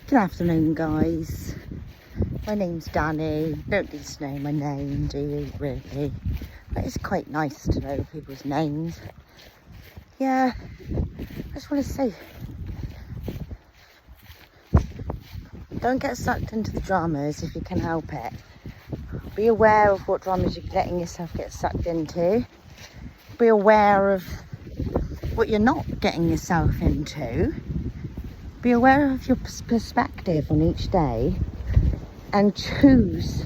Good afternoon, guys. My name's Danny. Don't need to know my name, do you, really? But it's quite nice to know people's names. Yeah, I just want to say, don't get sucked into the dramas if you can help it. Be aware of what dramas you're letting yourself get sucked into. Be aware of what you're not getting yourself into. Be aware of your perspective on each day and choose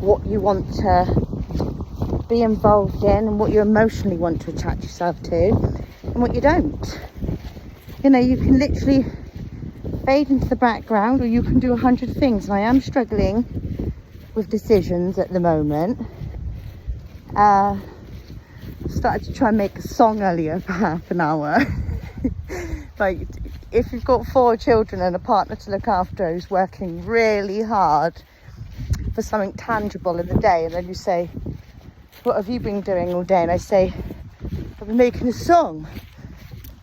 what you want to be involved in and what you emotionally want to attach yourself to and what you don't. You know, you can literally fade into the background or you can do 100 things, and I am struggling with decisions at the moment. Started to try and make a song earlier for half an hour. Like, if you've got 4 children and a partner to look after who's working really hard for something tangible in the day, and then you say, what have you been doing all day? And I say, I've been making a song.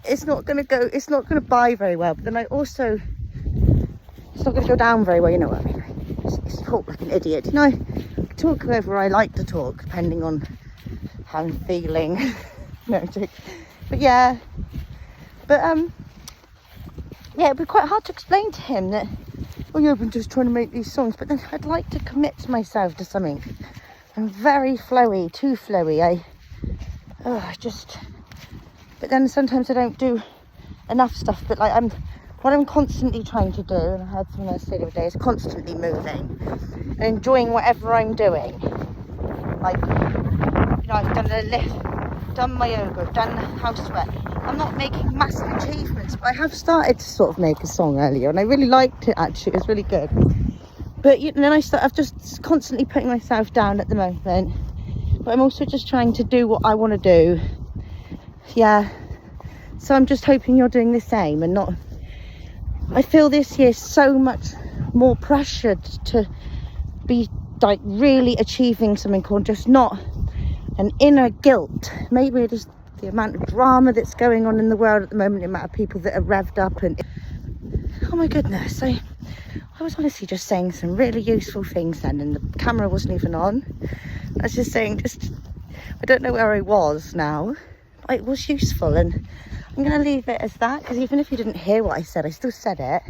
It's not going to buy very well, but then it's not going to go down very well, you know what I mean? It's talk like an idiot. You know, I talk however I like to talk, depending on how I'm feeling. No, but yeah. But yeah, it'd be quite hard to explain to him that, oh yeah, I've been just trying to make these songs, but then I'd like to commit myself to something. I'm very flowy, too flowy. But then sometimes I don't do enough stuff. But like what I'm constantly trying to do, and I heard someone else say the other day, is constantly moving and enjoying whatever I'm doing. Like, you know, I've done a lift, done my yoga, done housework. I'm not making massive achievements, but I have started to sort of make a song earlier, and I really liked it actually. It was really good. But you know, I've just constantly putting myself down at the moment. But I'm also just trying to do what I want to do. Yeah. So I'm just hoping you're doing the same and not. I feel this year so much more pressured to be like really achieving something, or just not an inner guilt. Maybe it is the amount of drama that's going on in the world at the moment, the amount of people that are revved up, and oh my goodness, I was honestly just saying some really useful things then, and the camera wasn't even on. I was just saying, I don't know where I was now, but it was useful, and I'm going to leave it as that, because even if you didn't hear what I said, I still said it.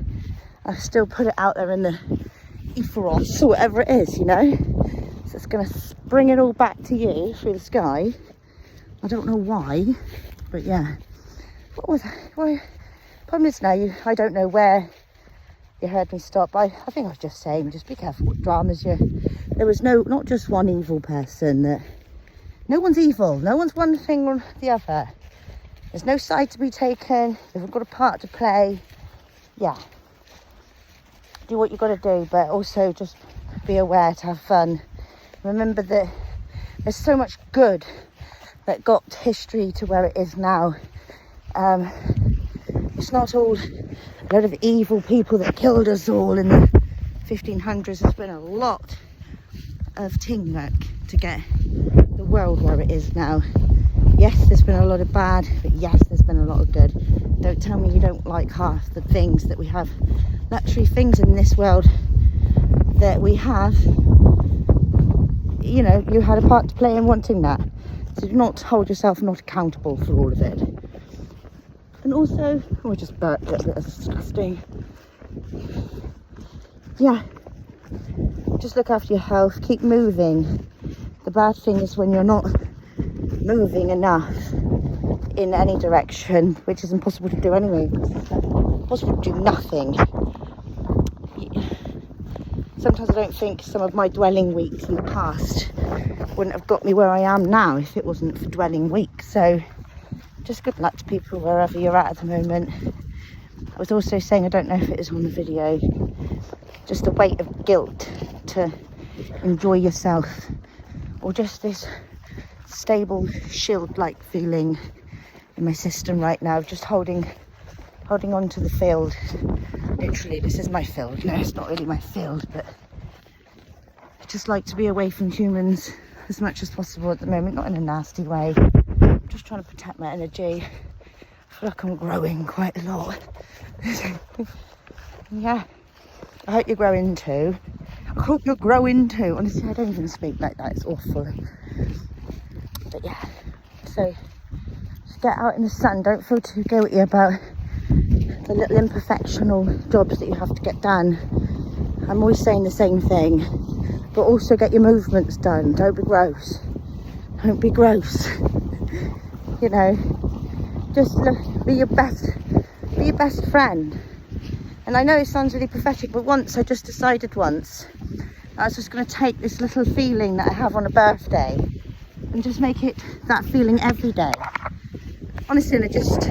I still put it out there in the ethos, or whatever it is, you know. So it's going to bring it all back to you through the sky. I don't know why, but yeah. What was that? Why? Problem is now, I don't know where you heard me stop. I think I was just saying, just be careful what dramas there was not just one evil person. No one's evil. No one's one thing or the other. There's no side to be taken. Everyone's got a part to play. Yeah. Do what you've got to do, but also just be aware to have fun. Remember that there's so much good that got history to where it is now. It's not all a lot of evil people that killed us all in the 1500s. There's been a lot of teamwork to get the world where it is now. Yes, there's been a lot of bad, but yes, there's been a lot of good. Don't tell me you don't like half the things that we have, luxury things in this world that we have. You know, you had a part to play in wanting that. So do not hold yourself not accountable for all of it. And also, I just burped it, that's disgusting. Yeah, just look after your health, keep moving. The bad thing is when you're not moving enough in any direction, which is impossible to do anyway. It's impossible to do nothing. Sometimes I don't think some of my dwelling weeks in the past wouldn't have got me where I am now if it wasn't for dwelling week. So just good luck to people wherever you're at the moment. I was also saying, I don't know if it is on the video, just the weight of guilt to enjoy yourself, or just this stable shield-like feeling in my system right now, just holding on to the field. Literally, this is my field. No, it's not really my field, but I just like to be away from humans as much as possible at the moment, not in a nasty way. I'm just trying to protect my energy. I feel like I'm growing quite a lot. Yeah, I hope you're growing too. I hope you're growing too. Honestly, I don't even speak like that. It's awful. But yeah, so just get out in the sun. Don't feel too guilty about the little imperfectional jobs that you have to get done. I'm always saying the same thing, but also get your movements done. Don't be gross. Don't be gross. You know, just be your best friend. And I know it sounds really pathetic, but I just decided once I was just going to take this little feeling that I have on a birthday and just make it that feeling every day. Honestly, and I just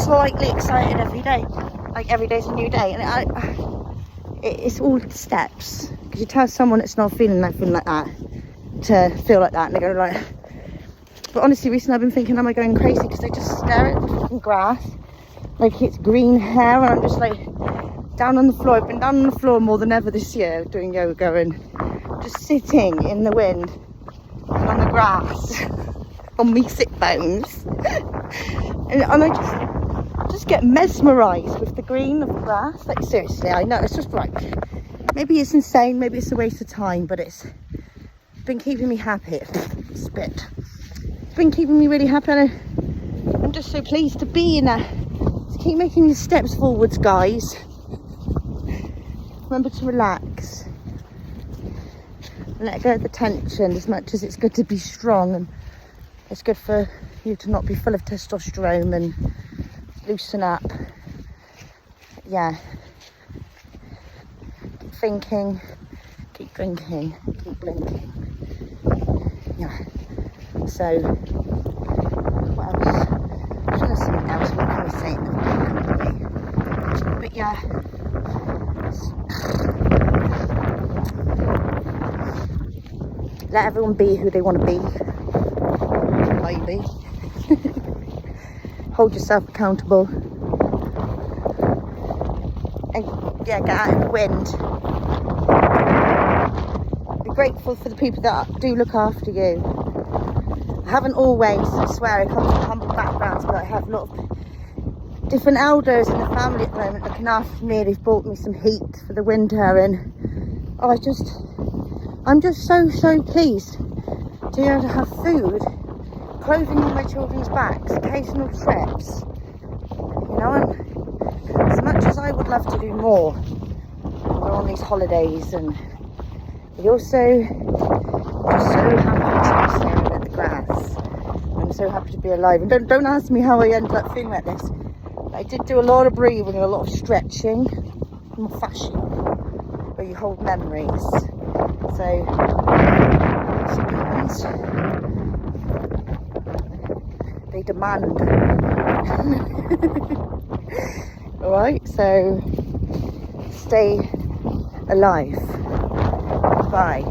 slightly excited every day, like every day's a new day. And it's all steps, because you tell someone it's not feeling like that to feel like that, and they go like. But honestly, recently I've been thinking, am I going crazy? Because I just stare at the fucking grass like it's green hair, and I'm just like down on the floor. I've been down on the floor more than ever this year doing yoga, and just sitting in the wind and on the grass on me sick bones. and I just get mesmerised with the green of the grass. Like seriously, I know it's just like, maybe it's insane, maybe it's a waste of time, but it's been keeping me happy. Spit. It's been keeping me really happy, and I'm just so pleased to be in that. Just keep making your steps forwards, guys. Remember to relax. Let go of the tension. As much as it's good to be strong, and it's good for you to not be full of testosterone, and loosen up. Yeah. Keep thinking, keep drinking, keep blinking. Yeah. So, what else? I'm trying to say something else. What can I say in the But yeah. Let everyone be who they want to be. Maybe. Hold yourself accountable. And yeah, get out in the wind. Be grateful for the people that do look after you. I haven't always, I swear, I come from humble backgrounds, but I have a lot of different elders in the family at the moment looking after me. They've bought me some heat for the winter, and I'm just so pleased to be able to have food, clothing on my children's backs, occasional trips. You know, and as much as I would love to do more, go on these holidays, and but also I'm so happy to be staring at the grass. I'm so happy to be alive. And don't ask me how I ended up feeling like this. I did do a lot of breathing and a lot of stretching in my fascia, where you hold memories. So sometimes they demand. Alright, so stay alive. Bye.